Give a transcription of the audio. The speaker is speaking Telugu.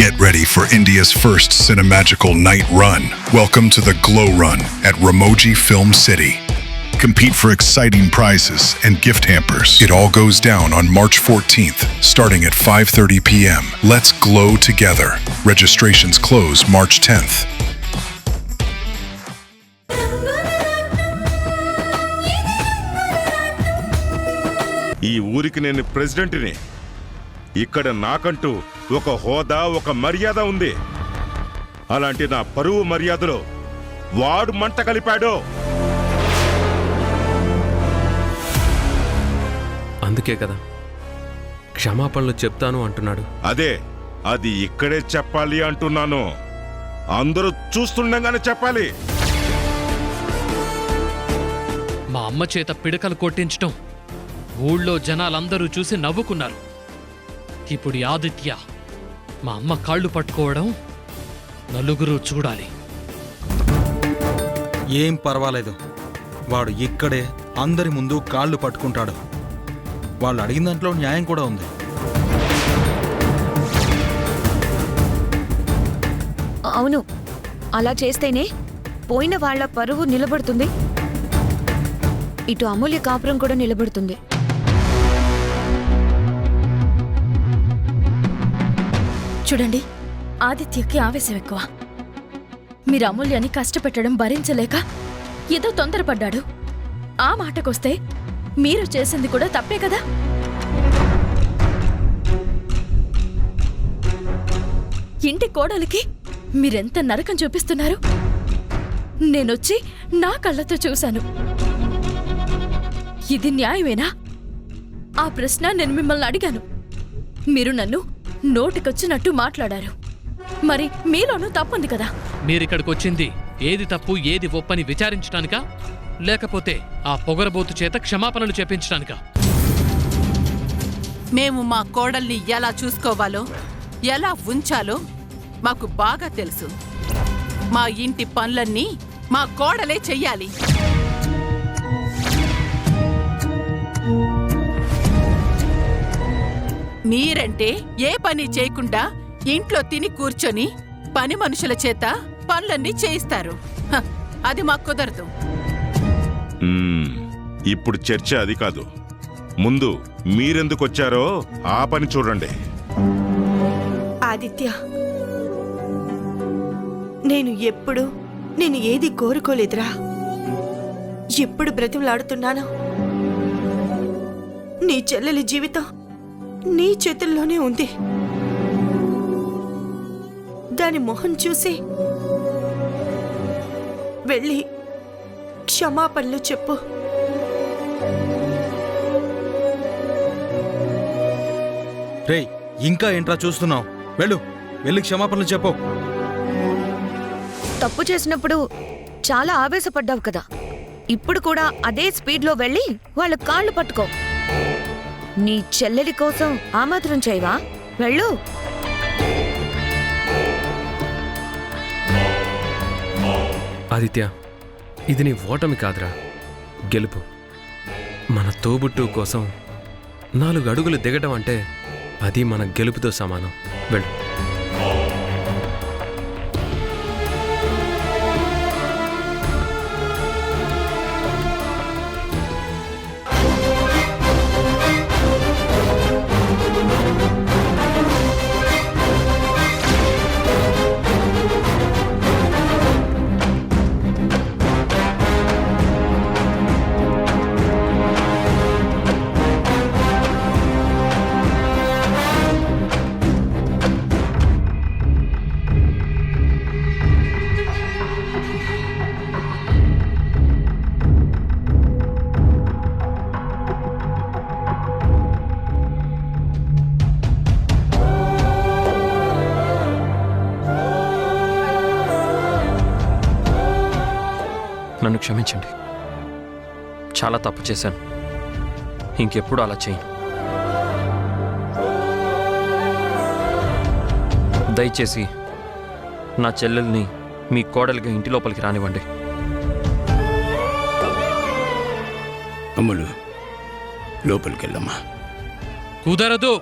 Get ready for India's first cinemagical night run. Welcome to the Glow Run at Ramoji Film City. Compete for exciting prizes and gift hampers. It all goes down on March 14th, starting at 5:30 p.m. Let's glow together. Registrations close March 10th. ఈ ఊరికి నేను ప్రెసిడెంట్ని. ఇక్కడ నాకంటూ ఒక హోదా, ఒక మర్యాద ఉంది. అలాంటి నా పరువు మర్యాదలో వాడు మంట కలిపాడు. అందుకే కదా క్షమాపణలు చెప్తాను అంటున్నాడు. అది ఇక్కడే చెప్పాలి అంటున్నాను. అందరూ చూస్తుండగానే చెప్పాలి. మా అమ్మ చేత పిడకలు కొట్టించటం ఊళ్ళో జనాలందరూ చూసి నవ్వుకున్నారు. ఇప్పుడు ఆదిత్య మా అమ్మ కాళ్ళు పట్టుకోవడం నలుగురు చూడాలి. ఏం పర్వాలేదు, వాడు ఇక్కడే అందరి ముందు కాళ్ళు పట్టుకుంటాడు. వాళ్ళు అడిగిన దాంట్లో న్యాయం కూడా ఉంది. అవును, అలా చేస్తేనే పోయిన వాళ్ల పరువు నిలబడుతుంది, ఇటు అమూల్య కాపురం కూడా నిలబడుతుంది. చూడండి, ఆదిత్యకి ఆవేశం ఎక్కువ. మీరు అమూల్యాన్ని కష్టపెట్టడం భరించలేక ఏదో తొందరపడ్డాడు. ఆ మాటకొస్తే మీరు చేసింది కూడా తప్పే కదా. ఇంటి కోడలికి మీరెంత నరకం చూపిస్తున్నారు నేనొచ్చి నా కళ్ళతో చూశాను. ఇది న్యాయమేనా? ఆ ప్రశ్న నేను మిమ్మల్ని అడిగాను. మీరు నన్ను నోటికొచ్చినట్టు మాట్లాడారు. మరి మీలోనూ తప్పుంది కదా. మీరిక్కడికొచ్చింది ఏది తప్పు ఏది ఒప్పని విచారించడానికా, లేకపోతే ఆ పొగరబోతు చేత క్షమాపణలు చెప్పించడానికా? మేము మా కోడల్ని ఎలా చూసుకోవాలో, ఎలా ఉంచాలో మాకు బాగా తెలుసు. మా ఇంటి పనులన్నీ మా కోడలే చెయ్యాలి. మీరంటే ఏ పని చేయకుండా ఇంట్లో తిని కూర్చొని పని మనుషుల చేత పనులన్నీ చేయిస్తారు. అది మాకు కుదరదు. ఇప్పుడు చర్చ అది కాదు. ముందు మీరెందుకొచ్చారో ఆ పని చూడండి. ఆదిత్య, నేను ఏది కోరుకోలేదురా. ఎప్పుడు బ్రతిమలాడుతున్నాను. నీ చెల్లెలి జీవితం నీ చేతుల్లోనే ఉంది. దాని మొహం చూసి వెళ్ళి క్షమాపణలు చెప్పు. రేయ్, ఇంకా ఏంట్రా చూస్తున్నావు? వెళ్ళి క్షమాపణలు చెప్పు. తప్పు చేసినప్పుడు చాలా ఆవేశపడ్డావు కదా, ఇప్పుడు కూడా అదే స్పీడ్లో వెళ్ళి వాళ్ళ కాళ్ళు పట్టుకో. నీ చెల్లెలి కోసం ఆ మాత్రం చేయవా? వెళ్ళు. ఆదిత్య, ఇది నీ ఓటమి కాదురా, గెలుపు. మన తోబుట్టు కోసం 4 అడుగులు దిగటం అంటే అది మన గెలుపుతో సమానం. వెళ్ళు. నన్ను క్షమించండి, చాలా తప్పు చేశాను. ఇంకెప్పుడు అలా చేయను. దయచేసి నా చెల్లెల్ని మీ కోడలిగా ఇంటి లోపలికి రానివ్వండి. అమ్ములు, లోపలికెళ్ళమ్మా. కుదరదు.